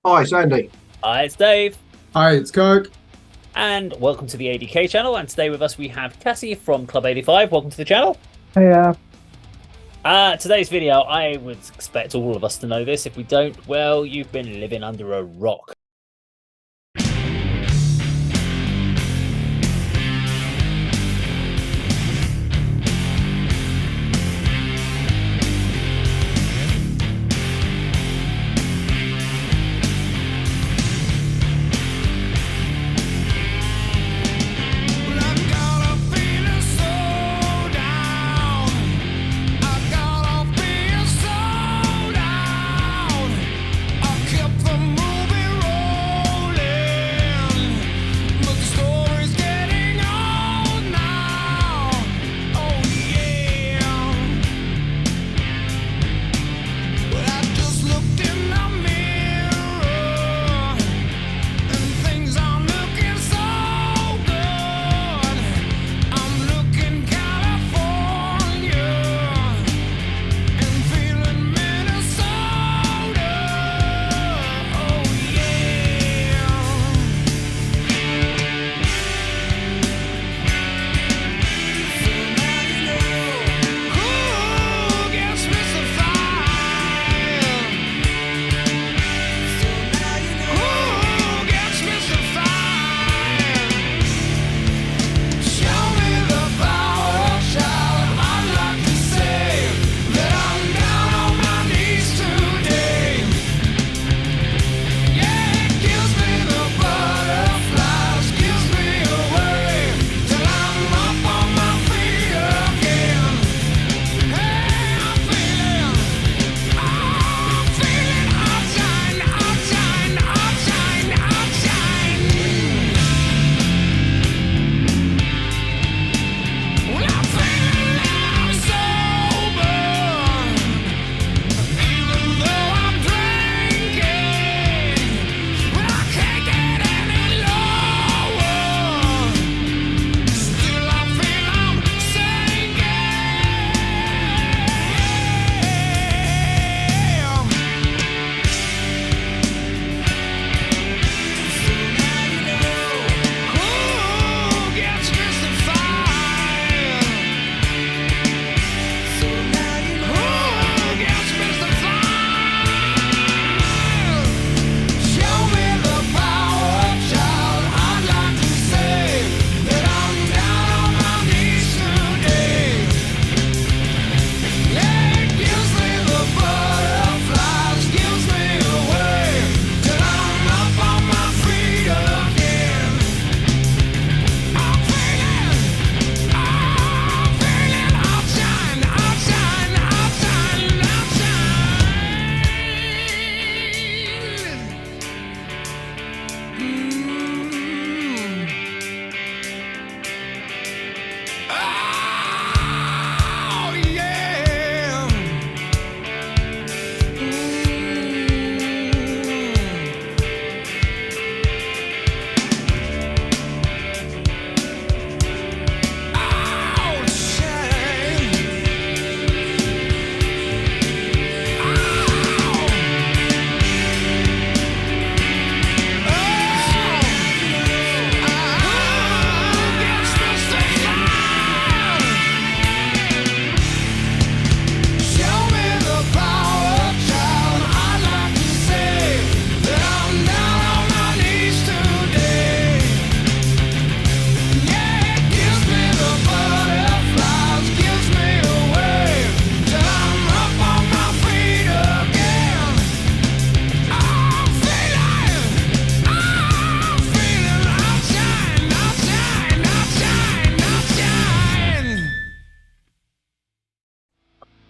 Hi, it's Andy. Hi, it's Dave, Hi, it's Kirk. and welcome to the A.D.K channel. And today with us we have Cassie from Club 85. Welcome to the channel. Yeah, Today's video, I would expect all of us to know this. If we don't, well, you've been living under a rock.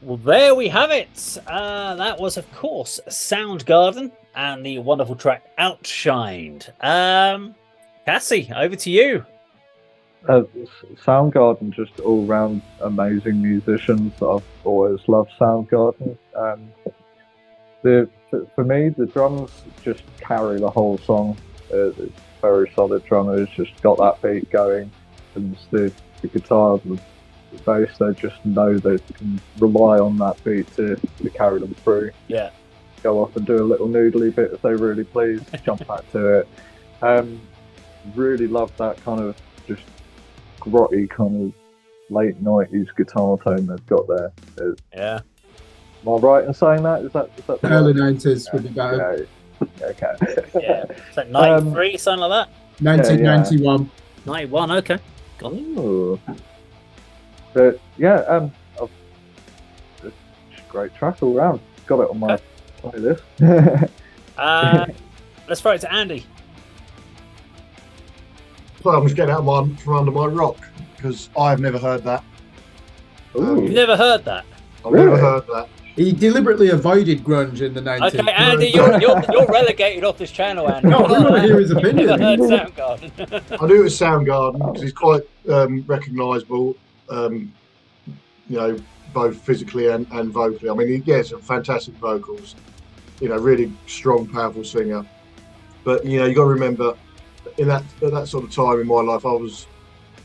Well, there we have it. That was, of course, Soundgarden and the wonderful track Outshined. Cassie, over to you. Soundgarden, just all round amazing musicians. I've always loved Soundgarden. For me, the drums just carry the whole song. It's very solid drummers, just got that beat going, and the guitar, the bass, they just know they can rely on that beat to carry them through. Yeah. go off and do a little noodly bit if they really please, jump back to it. Really love that kind of just grotty kind of late 90s guitar tone they've got there. Yeah. Am I right in saying that? Is that the Early right? 90s would be better. Yeah. Okay. Yeah. So 93, something like that? 1991. 91, okay. Got it. Ooh. But yeah, it's a great track all round. Got it on my playlist. Let's throw it to Andy. Well, I'm just getting out from under my rock because I've never heard that. You've never heard that? I've never heard that. He deliberately avoided grunge in the 90s. Okay, Andy, you're relegated off this channel, Andy. No, we want to hear his opinion. Never heard Soundgarden. I knew it was Soundgarden because he's quite recognisable, both physically and vocally. I mean, he has some fantastic vocals, really strong, powerful singer. But, you got to remember, at that sort of time in my life, I was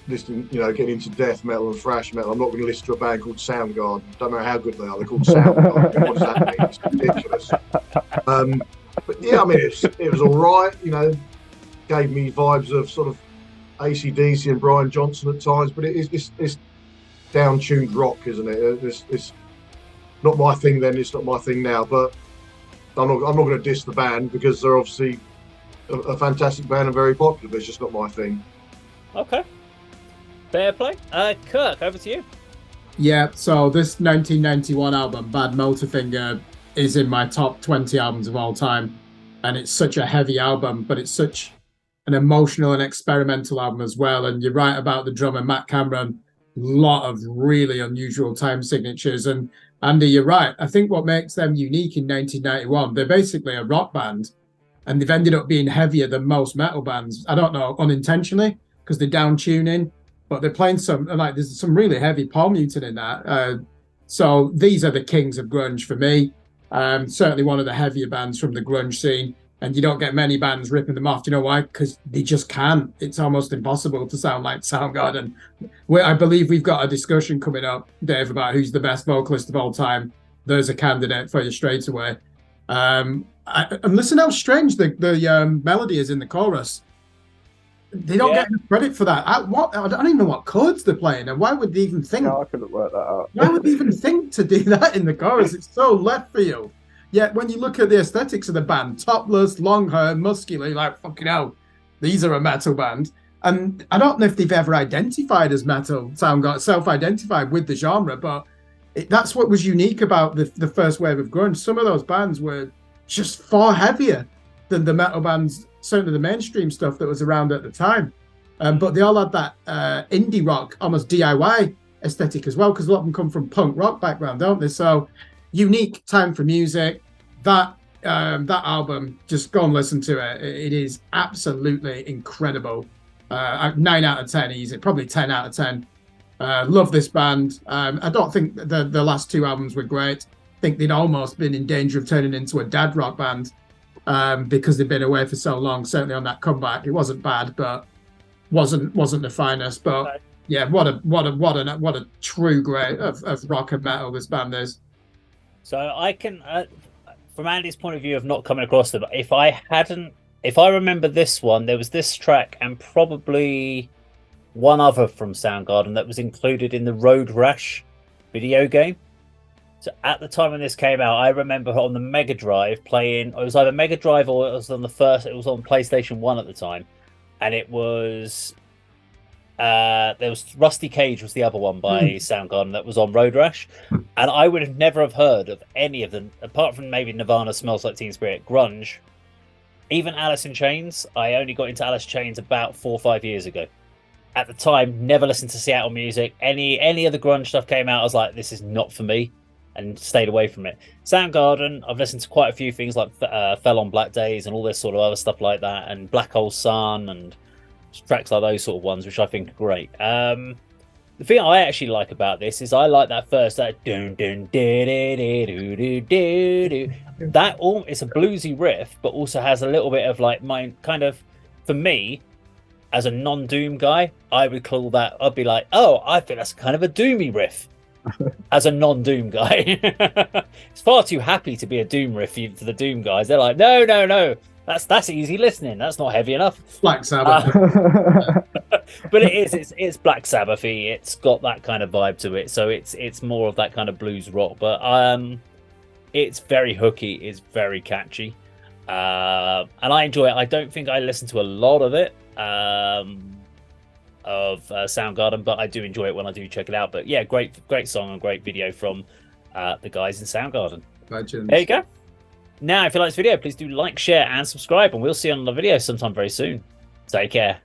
listening, getting into death metal and thrash metal. I'm not going to listen to a band called Soundgarden. Don't know how good they are. They're called Soundgarden. What does that mean? It's ridiculous. But yeah, I mean, it was all right. Gave me vibes of sort of AC/DC and Brian Johnson at times. But it's down-tuned rock, isn't it? It's not my thing then. It's not my thing now. But I'm not going to diss the band because they're obviously a fantastic band and very popular. But it's just not my thing. Okay. Fair play. Kirk, over to you. Yeah, so this 1991 album, Bad Motorfinger, is in my top 20 albums of all time. And it's such a heavy album, but it's such an emotional and experimental album as well. And you're right about the drummer, Matt Cameron. A lot of really unusual time signatures. And Andy, you're right. I think what makes them unique in 1991, they're basically a rock band. And they've ended up being heavier than most metal bands. I don't know, unintentionally, because they're down tuning. But they're playing there's some really heavy palm muting in that. So these are the kings of grunge for me. Certainly one of the heavier bands from the grunge scene. And you don't get many bands ripping them off. Do you know why? Because they just can't. It's almost impossible to sound like Soundgarden. I believe we've got a discussion coming up, Dave, about who's the best vocalist of all time. There's a candidate for you straight away. And listen how strange the melody is in the chorus. They don't get enough credit for that. I don't even know what chords they're playing, and why would they even think? No, I couldn't work that out. Why would they even think to do that in the chorus? It's so left field. Yet when you look at the aesthetics of the band, topless, long hair, muscular, you're like, fucking hell, these are a metal band. And I don't know if they've ever identified as metal, self-identified with the genre, but that's what was unique about the first wave of grunge. Some of those bands were just far heavier than the metal bands, certainly the mainstream stuff that was around at the time. But they all had that indie rock, almost DIY aesthetic as well, because a lot of them come from punk rock background, don't they? So unique time for music. That album, just go and listen to it. It is absolutely incredible. 9 out of 10 easy, probably 10 out of 10. Love this band. I don't think the last 2 albums were great. I think they'd almost been in danger of turning into a dad rock band. Because they've been away for so long, certainly on that comeback. It wasn't bad, but wasn't the finest. But yeah, what a true great of rock and metal this band is. So I can, from Andy's point of view of not coming across them, if I remember this one, there was this track and probably one other from Soundgarden that was included in the Road Rash video game. So at the time when this came out, I remember on the Mega Drive playing. It was either Mega Drive or it was on PlayStation 1 at the time, and it was there was Rusty Cage was the other one by Soundgarden that was on Road Rash, and I would have never have heard of any of them apart from maybe Nirvana, Smells Like Teen Spirit, grunge, even Alice in Chains. I only got into Alice in Chains about 4 or 5 years ago. At the time, never listened to Seattle music. Any of the grunge stuff came out, I was like, this is not for me. And stayed away from it. Soundgarden, I've listened to quite a few things like Fell on Black Days and all this sort of other stuff like that, and Black Hole Sun and tracks like those sort of ones, which I think are great. The thing I actually like about this is I like that first that dun dun that all it's a bluesy riff, but also has a little bit of like my kind of, for me, as a non-doom guy, I would call that. I'd be like, oh, I think that's kind of a doomy riff. as a non-Doom guy. It's far too happy to be a Doom riff for the Doom guys. They're like, no, no, no, that's easy listening. That's not heavy enough. Black Sabbath. But it's Black Sabbathy. It's got that kind of vibe to it. So it's more of that kind of blues rock. But it's very hooky. It's very catchy. And I enjoy it. I don't think I listen to a lot of it. Of Soundgarden, but I do enjoy it when I do check it out. But yeah, great song and great video from the guys in Soundgarden. Legends. There you go. Now, if you like this video, please do like, share, and subscribe, and we'll see you on the video sometime very soon. Take care.